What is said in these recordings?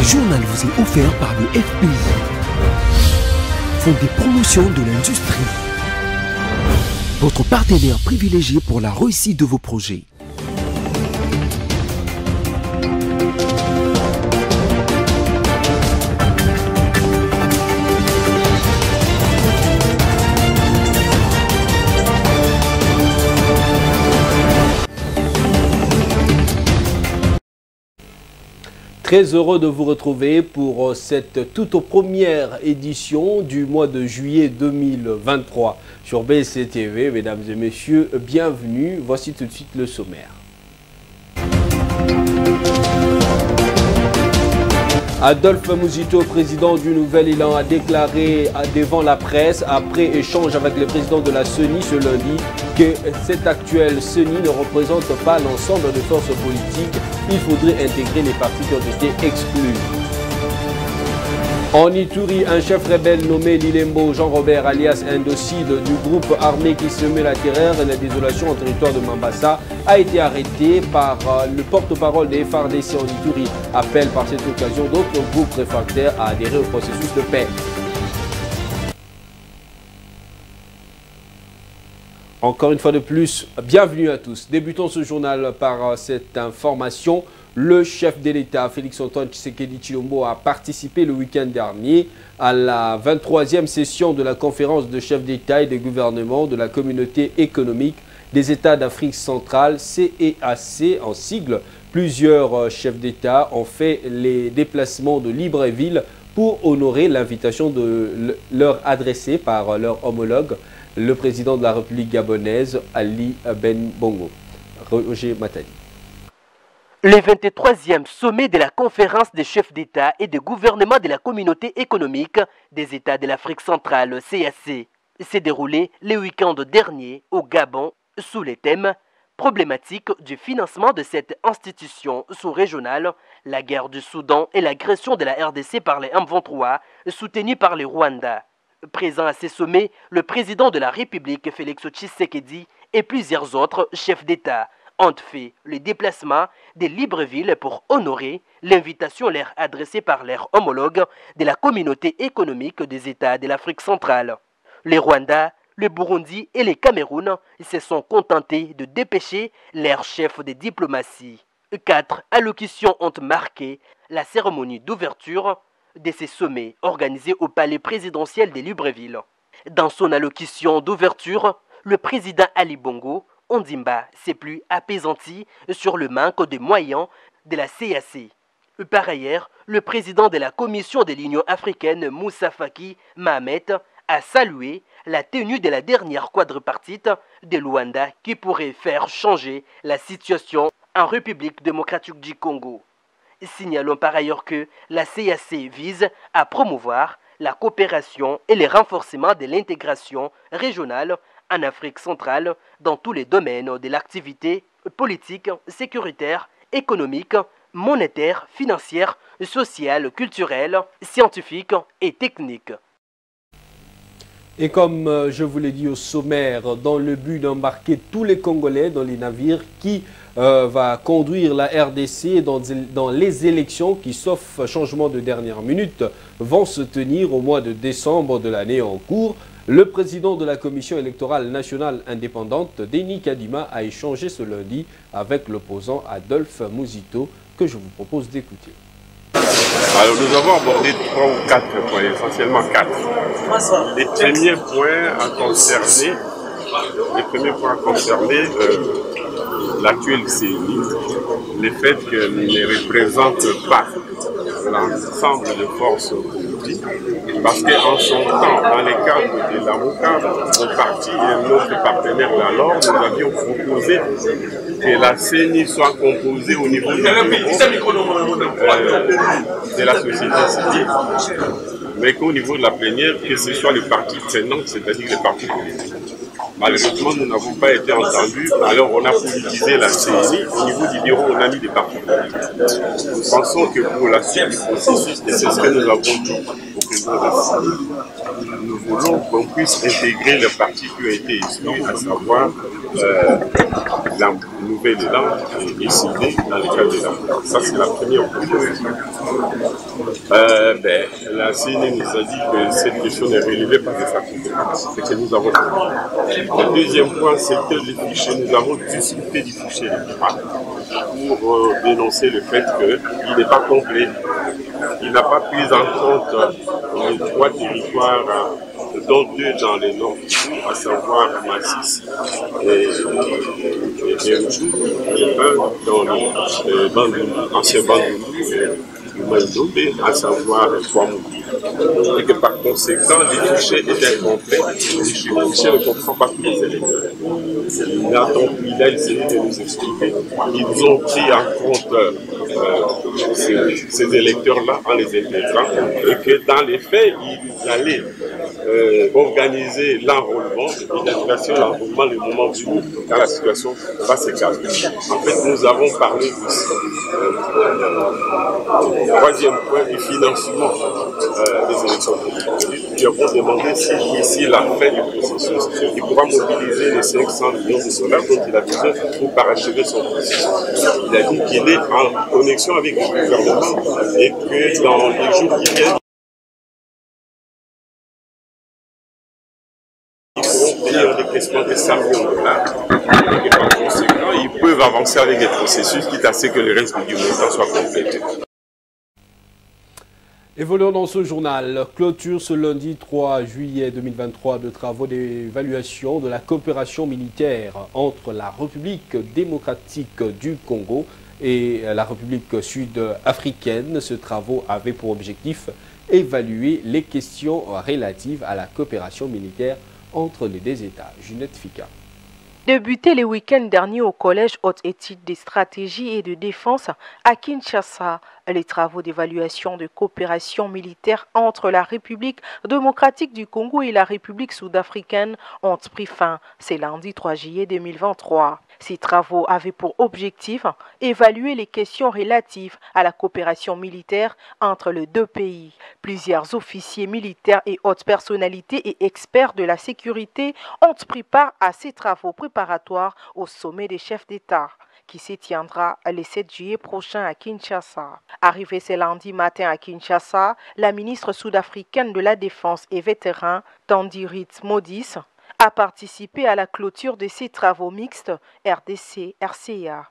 Ce journal vous est offert par le FPI, Fonds des promotions de l'industrie, votre partenaire privilégié pour la réussite de vos projets. Très heureux de vous retrouver pour cette toute première édition du mois de juillet 2023 sur BCTV. Mesdames et messieurs, bienvenue. Voici tout de suite le sommaire. Adolphe Muzito, président du Nouvel-Élan, a déclaré devant la presse, après échange avec le président de la CENI ce lundi, que cette actuelle CENI ne représente pas l'ensemble des forces politiques. Il faudrait intégrer les partis qui ont été exclus. En Ituri, un chef rebelle nommé Lilembo Jean-Robert alias Indocide du groupe armé qui semait la terreur et la désolation en territoire de Mambasa a été arrêté par le porte-parole des FARDC en Ituri. Appelle par cette occasion d'autres groupes réfractaires à adhérer au processus de paix. Encore une fois de plus, bienvenue à tous. Débutons ce journal par cette information. Le chef de l'État, Félix-Antoine Tshisekedi Tshilombo, a participé le week-end dernier à la 23e session de la conférence de chefs d'État et de gouvernement de la communauté économique des États d'Afrique centrale, CEAC en sigle. Plusieurs chefs d'État ont fait les déplacements de Libreville pour honorer l'invitation de leur adressée par leur homologue, le président de la République gabonaise, Ali Ben Bongo. Roger Matadi. Le 23e sommet de la conférence des chefs d'État et de gouvernement de la communauté économique des États de l'Afrique centrale, CAC, s'est déroulé le week-end dernier au Gabon sous les thèmes problématiques du financement de cette institution sous-régionale, la guerre du Soudan et l'agression de la RDC par les M23 soutenus par le Rwanda. Présent à ces sommets, le président de la République, Félix Tshisekedi, et plusieurs autres chefs d'État ont fait le déplacement de Libreville pour honorer l'invitation leur adressée par leurs homologues de la communauté économique des États de l'Afrique centrale. Les Rwanda, le Burundi et les Cameroun se sont contentés de dépêcher leurs chefs de diplomatie. 4 allocutions ont marqué la cérémonie d'ouverture de ces sommets organisés au palais présidentiel de Libreville. Dans son allocution d'ouverture, le président Ali Bongo Ondimba s'est plus apaisanti sur le manque de moyens de la CAC. Par ailleurs, le président de la Commission de l'Union africaine, Moussa Faki Mahamet, a salué la tenue de la dernière quadripartite de Luanda qui pourrait faire changer la situation en République démocratique du Congo. Signalons par ailleurs que la CAC vise à promouvoir la coopération et le renforcement de l'intégration régionale en Afrique centrale dans tous les domaines de l'activité politique, sécuritaire, économique, monétaire, financière, sociale, culturelle, scientifique et technique. Et comme je vous l'ai dit au sommaire, dans le but d'embarquer tous les Congolais dans les navires qui va conduire la RDC dans les élections qui, sauf changement de dernière minute, vont se tenir au mois de décembre de l'année en cours, le président de la Commission électorale nationale indépendante, Denis Kadima, a échangé ce lundi avec l'opposant Adolphe Muzito, que je vous propose d'écouter. Alors nous avons abordé 3 ou 4 points, essentiellement 4. Les premiers points à concerner l'actuelle CENI, le fait qu'elle ne représente pas l'ensemble des forces politiques, parce qu'en son temps, dans le cadre de l'AMOCA, mon parti et notre partenaire d'alors, nous avions proposé que la CENI soit composée au niveau du bureau de la société civile, mais qu'au niveau de la plénière, que ce soit les partis prenants, c'est-à-dire les partis politiques. Malheureusement, nous n'avons pas été entendus, alors on a politisé la CENI. Au niveau du bureau, on a mis des partis politiques. Nous pensons que pour la suite du processus, et c'est ce que nous avons dit au président de la CENI, nous voulons qu'on puisse intégrer les partis qui ont été exclus, à savoir la nouvelle élan est ciblée dans le cadre de la. Ça, c'est la première proposition. La CNE nous a dit que cette question ne relevait pas de sa compétence. C'est que nous avons fait. Le deuxième point, c'est que les fichiers, nous avons discuté du fichier électoral pour dénoncer le fait qu'il n'est pas complet. Il n'a pas pris en compte les 3 territoires, dont 2 dans les nord, à savoir Massis et Berujou, et 1 dans le ancien Bandoumé, à savoir Kouamoudi. Et que par conséquent, les fichiers étaient incomplets. Les fichiers ne comprennent pas tous les électeurs. Il a essayé de nous expliquer. Ils ont pris en compte ces électeurs-là en les intégrant et que dans les faits, ils allaient organiser l'enrôlement, l'identification de l'enrôlement le moment venu quand la situation va se calmer. En fait, nous avons parlé aussi troisième point du financement des élections politiques. Nous avons demandé si d'ici la fin du processus, il pourra mobiliser les 500 millions de dollars dont il a besoin pour parachever son processus. Il a dit qu'il est en connexion avec le gouvernement et que dans les jours qui viennent, des questions de 100 millions de dollars. Et par conséquent, ils peuvent avancer avec des processus, quitte à ce que le reste du montant soit complété. Évoluons dans ce journal. Clôture ce lundi 3 juillet 2023 de travaux d'évaluation de la coopération militaire entre la République démocratique du Congo et la République sud-africaine. Ce travaux avait pour objectif évaluer les questions relatives à la coopération militaire entre les 2 États. Junette Fika. Débuté le week-end dernier au Collège Haute Études de Stratégie et de Défense à Kinshasa, les travaux d'évaluation de coopération militaire entre la République démocratique du Congo et la République sud-africaine ont pris fin. C'est lundi 3 juillet 2023. Ces travaux avaient pour objectif évaluer les questions relatives à la coopération militaire entre les 2 pays. Plusieurs officiers militaires et hautes personnalités et experts de la sécurité ont pris part à ces travaux préparatoires au sommet des chefs d'État qui se tiendra le 7 juillet prochain à Kinshasa. Arrivée ce lundi matin à Kinshasa, la ministre sud-africaine de la Défense et vétéran, Tandirit Modis, a participé à la clôture de ces travaux mixtes RDC-RCA.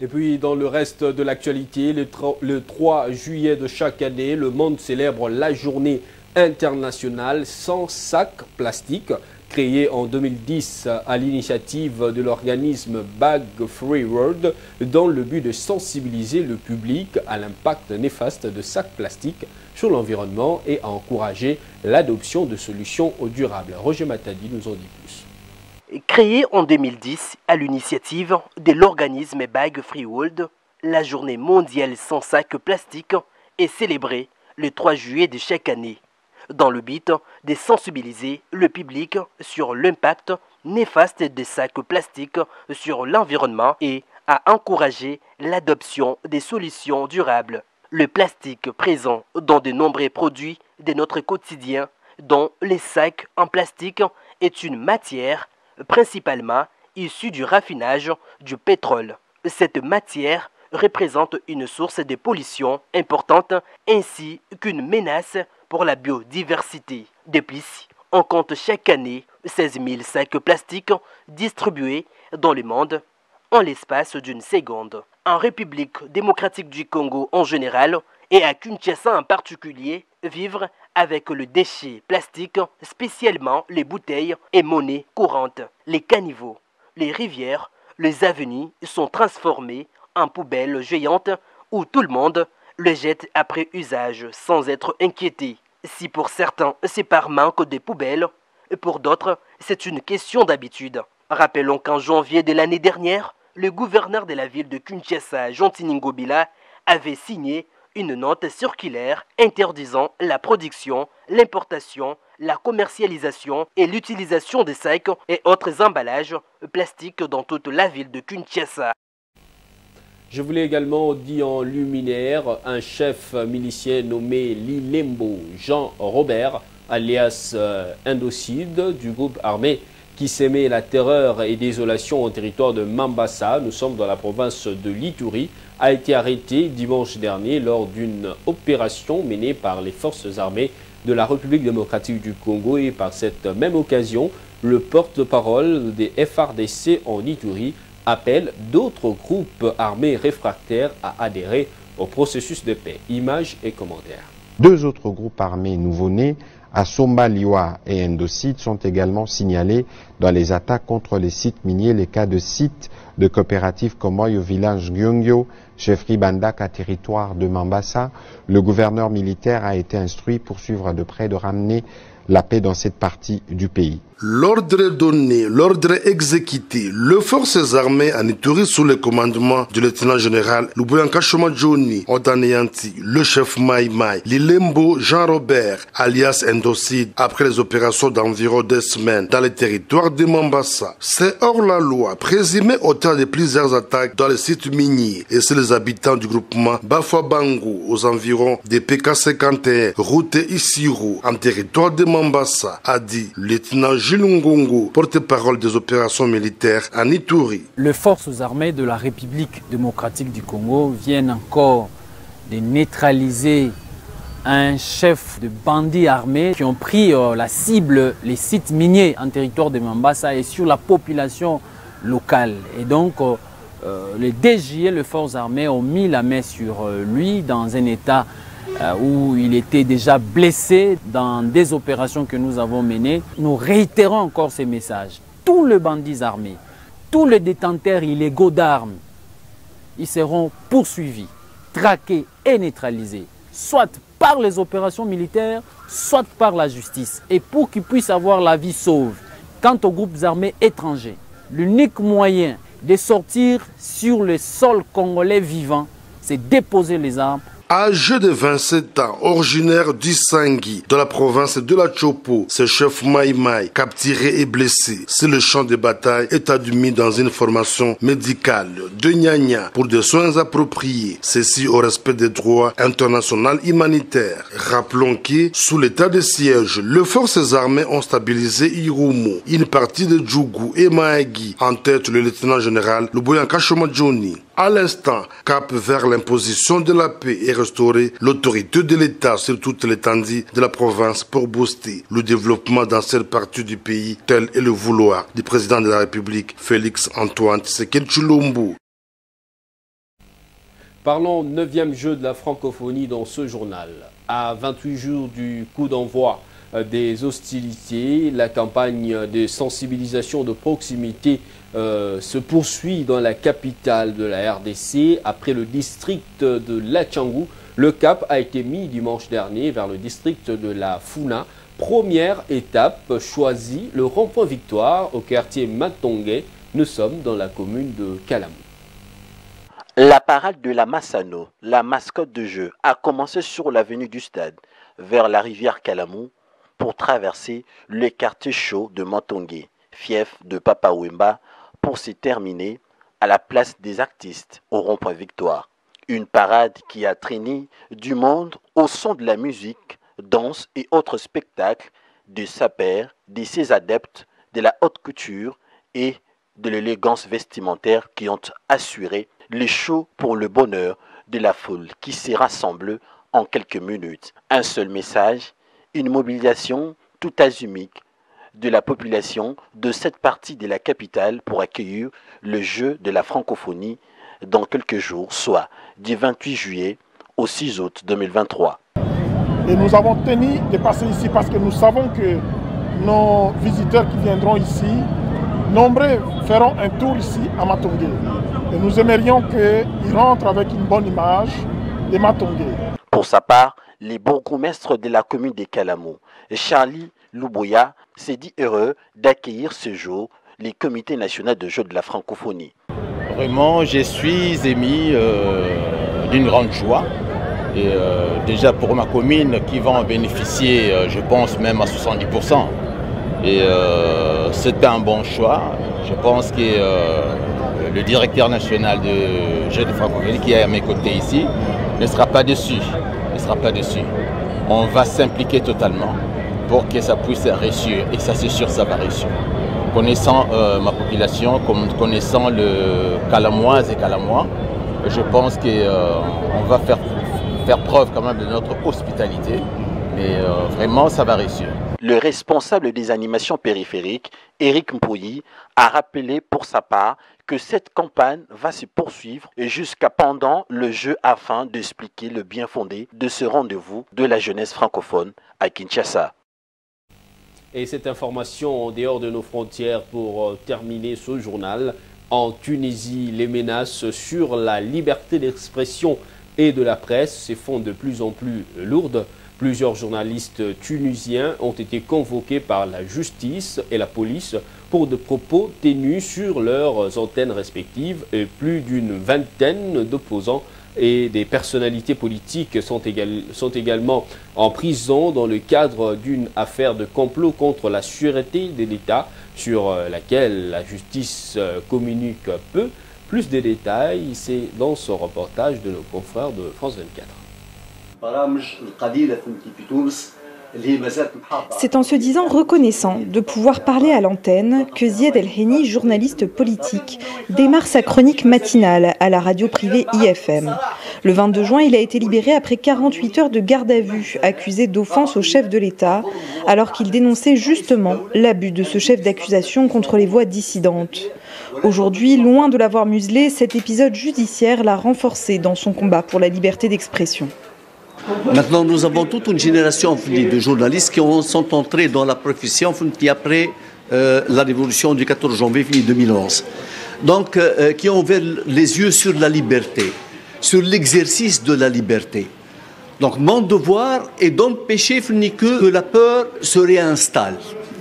Et puis, dans le reste de l'actualité, le 3 juillet de chaque année, le monde célèbre la journée internationale sans sac plastique, créée en 2010 à l'initiative de l'organisme Bag Free World, dans le but de sensibiliser le public à l'impact néfaste de sacs plastiques sur l'environnement et à encourager l'adoption de solutions durables. Roger Matadi nous en dit plus. Créée en 2010 à l'initiative de l'organisme Bag Free World, la journée mondiale sans sac plastique est célébrée le 3 juillet de chaque année, dans le but de sensibiliser le public sur l'impact néfaste des sacs plastiques sur l'environnement et à encourager l'adoption des solutions durables. Le plastique présent dans de nombreux produits de notre quotidien, dont les sacs en plastique, est une matière principalement issue du raffinage du pétrole. Cette matière représente une source de pollution importante ainsi qu'une menace pour la biodiversité. De plus, on compte chaque année 16 000 sacs plastiques distribués dans le monde en l'espace d'une seconde. En République démocratique du Congo en général et à Kinshasa en particulier, vivre avec le déchet plastique, spécialement les bouteilles et monnaies courantes. Les caniveaux, les rivières, les avenues sont transformées en poubelles géantes où tout le monde le jette après usage sans être inquiété. Si pour certains c'est par manque de poubelles, pour d'autres c'est une question d'habitude. Rappelons qu'en janvier de l'année dernière, le gouverneur de la ville de Kinshasa, Jean Tiningobila, avait signé une note circulaire interdisant la production, l'importation, la commercialisation et l'utilisation des sacs et autres emballages plastiques dans toute la ville de Kinshasa. Je voulais également dire en luminaire un chef milicien nommé Lilembo Jean Robert, alias Indocide, du groupe armé qui sémait la terreur et désolation au territoire de Mambasa, nous sommes dans la province de l'Ituri, a été arrêté dimanche dernier lors d'une opération menée par les forces armées de la République démocratique du Congo. Et par cette même occasion, le porte-parole des FARDC en Ituri appelle d'autres groupes armés réfractaires à adhérer au processus de paix. Images et commentaires. 2 autres groupes armés nouveau-nés, à Somba-Liwa et Endocide, sont également signalés dans les attaques contre les sites miniers, les cas de sites de coopératives Komoy au village Gyongyo, chefferie Bandaka, territoire de Mambasa. Le gouverneur militaire a été instruit pour suivre de près de ramener la paix dans cette partie du pays. L'ordre donné, l'ordre exécuté. Les forces armées en Ituri sous le commandement du lieutenant-général Luboyanka Choma Johnny ont anéanti le chef Mai Mai, Lilembo Jean-Robert, alias Endocide, après les opérations d'environ 2 semaines dans le territoire de Mambasa. C'est hors la loi, présumé auteur de plusieurs attaques dans les sites miniers et c'est les habitants du groupement Bafabango aux environs de PK51, route Isiru, en territoire de Mambasa, a dit le lieutenant Ngongo, porte-parole des opérations militaires en Ituri. Les forces armées de la République démocratique du Congo viennent encore de neutraliser un chef de bandits armés qui ont pris la cible, les sites miniers en territoire de Mambasa et sur la population locale. Et donc, les DGE, les forces armées, ont mis la main sur lui dans un état où il était déjà blessé dans des opérations que nous avons menées. Nous réitérons encore ces messages. Tous les bandits armés, tous les détenteurs illégaux d'armes, ils seront poursuivis, traqués et neutralisés, soit par les opérations militaires, soit par la justice. Et pour qu'ils puissent avoir la vie sauve, quant aux groupes armés étrangers, l'unique moyen de sortir sur le sol congolais vivant, c'est déposer les armes. Âgé de 27 ans, originaire d'Isangui, de la province de la Chopo, ce chef Mai Mai, capturé et blessé sur le champ de bataille, est admis dans une formation médicale de Nyanya pour des soins appropriés, ceci au respect des droits internationaux humanitaires. Rappelons que, sous l'état de siège, les forces armées ont stabilisé Irumu, une partie de Djougou et Mahagi, en tête le lieutenant-général Luboyanka Choma Johnny. À l'instant, cap vers l'imposition de la paix et restaurer l'autorité de l'État sur toute l'étendue de la province pour booster le développement dans cette partie du pays, tel est le vouloir du président de la République, Félix Antoine Tshisekedi Tshilombo. Parlons 9e jeu de la francophonie dans ce journal. À 28 jours du coup d'envoi des hostilités, la campagne de sensibilisation de proximité se poursuit dans la capitale de la RDC. Après le district de Lachangou, le cap a été mis dimanche dernier vers le district de la Funa. Première étape choisie, le rond-point Victoire au quartier Matongé. Nous sommes dans la commune de Kalamou. La parade de la Massano, la mascotte de jeu, a commencé sur l'avenue du Stade, vers la rivière Kalamou, pour traverser le quartier chaud de Matongé, fief de Papa Wemba, pour se terminer à la place des artistes au rond-point Victoire. Une parade qui a traîné du monde au son de la musique, danse et autres spectacles de sa paire, de ses adeptes, de la haute couture et de l'élégance vestimentaire qui ont assuré les shows pour le bonheur de la foule qui s'est rassemblée en quelques minutes. Un seul message, une mobilisation tout azumique de la population de cette partie de la capitale pour accueillir le jeu de la francophonie dans quelques jours, soit du 28 juillet au 6 août 2023. Et nous avons tenu de passer ici parce que nous savons que nos visiteurs qui viendront ici, nombreux feront un tour ici à Matongé. Et nous aimerions qu'ils rentrent avec une bonne image de Matongé. Pour sa part, le bourgmestre de la commune de Kalamou, Charlie Louboya, s'est dit heureux d'accueillir ce jour les comités nationaux de jeux de la francophonie. Vraiment, je suis émis d'une grande joie. Et déjà pour ma commune qui va en bénéficier, je pense même à 70%. Et c'est un bon choix. Je pense que le directeur national de jeux de francophonie qui est à mes côtés ici ne sera pas déçu. On va s'impliquer totalement pour que ça puisse réussir. Et ça, c'est sûr, ça va réussir. connaissant ma population, connaissant le Calamoise et Calamois, je pense qu'on va faire preuve quand même de notre hospitalité, mais vraiment ça va réussir. Le responsable des animations périphériques, Éric Mpouyi, a rappelé pour sa part que cette campagne va se poursuivre jusqu'à pendant le jeu afin d'expliquer le bien fondé de ce rendez-vous de la jeunesse francophone à Kinshasa. Et cette information en dehors de nos frontières pour terminer ce journal. En Tunisie, les menaces sur la liberté d'expression et de la presse se font de plus en plus lourdes. Plusieurs journalistes tunisiens ont été convoqués par la justice et la police pour des propos tenus sur leurs antennes respectives et plus d'une vingtaine d'opposants et des personnalités politiques sont également en prison dans le cadre d'une affaire de complot contre la sûreté de l'État sur laquelle la justice communique peu. Plus de détails, c'est dans ce reportage de nos confrères de France 24. C'est en se disant reconnaissant de pouvoir parler à l'antenne que Ziad El-Henni, journaliste politique, démarre sa chronique matinale à la radio privée IFM. Le 22 juin, il a été libéré après 48 heures de garde à vue, accusé d'offense au chef de l'État, alors qu'il dénonçait justement l'abus de ce chef d'accusation contre les voix dissidentes. Aujourd'hui, loin de l'avoir muselé, cet épisode judiciaire l'a renforcé dans son combat pour la liberté d'expression. Maintenant, nous avons toute une génération de journalistes qui sont entrés dans la profession après la révolution du 14 janvier 2011. Donc, qui ont ouvert les yeux sur la liberté, sur l'exercice de la liberté. Donc, mon devoir est d'empêcher que la peur se réinstalle.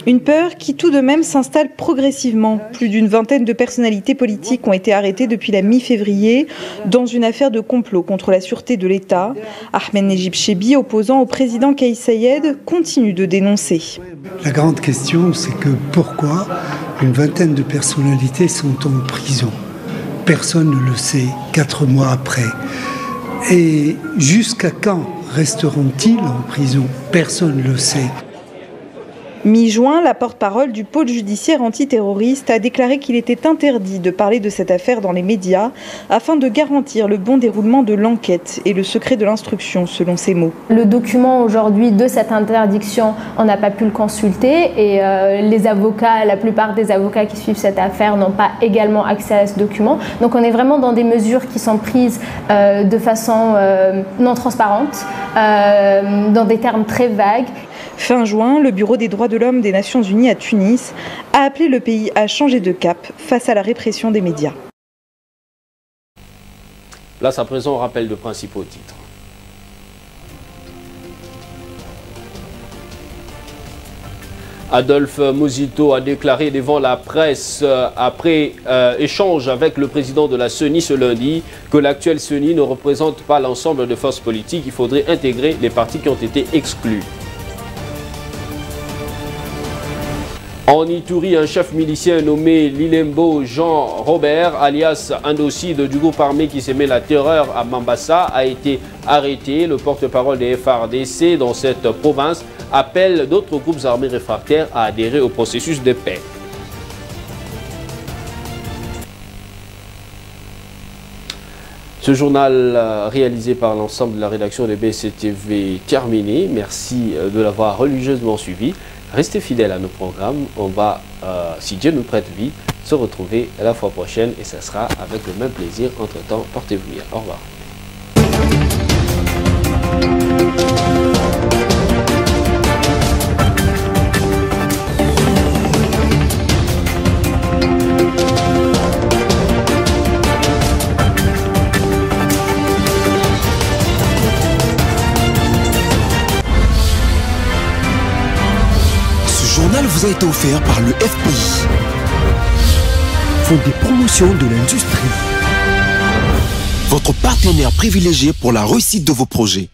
Une peur qui tout de même s'installe progressivement. Plus d'une vingtaine de personnalités politiques ont été arrêtées depuis la mi-février dans une affaire de complot contre la sûreté de l'État. Ahmed Nejib Chebi, opposant au président Kais Saied, continue de dénoncer. La grande question, c'est que pourquoi une vingtaine de personnalités sont en prison? Personne ne le sait, 4 mois après. Et jusqu'à quand resteront-ils en prison? Personne ne le sait. Mi-juin, la porte-parole du pôle judiciaire antiterroriste a déclaré qu'il était interdit de parler de cette affaire dans les médias afin de garantir le bon déroulement de l'enquête et le secret de l'instruction, selon ses mots. Le document aujourd'hui de cette interdiction, on n'a pas pu le consulter et les avocats, la plupart des avocats qui suivent cette affaire n'ont pas également accès à ce document. Donc on est vraiment dans des mesures qui sont prises de façon non transparente, dans des termes très vagues. Fin juin, le Bureau des droits de l'homme des Nations Unies à Tunis a appelé le pays à changer de cap face à la répression des médias. Place à présent au rappel de principaux titres. Adolphe Muzito a déclaré devant la presse après échange avec le président de la CENI ce lundi que l'actuelle CENI ne représente pas l'ensemble des forces politiques. Il faudrait intégrer les partis qui ont été exclus. En Ituri, un chef milicien nommé Lilembo Jean Robert, alias Indocide du groupe armé qui s'émet la terreur à Mambasa, a été arrêté. Le porte-parole des FARDC dans cette province appelle d'autres groupes armés réfractaires à adhérer au processus de paix. Ce journal réalisé par l'ensemble de la rédaction de BCTV terminé. Merci de l'avoir religieusement suivi. Restez fidèles à nos programmes. On va, si Dieu nous prête vie, se retrouver la fois prochaine et ça sera avec le même plaisir. Entre-temps, portez-vous bien. Au revoir. Vous a été offert par le FPI, Fonds des promotions de l'industrie, votre partenaire privilégié pour la réussite de vos projets.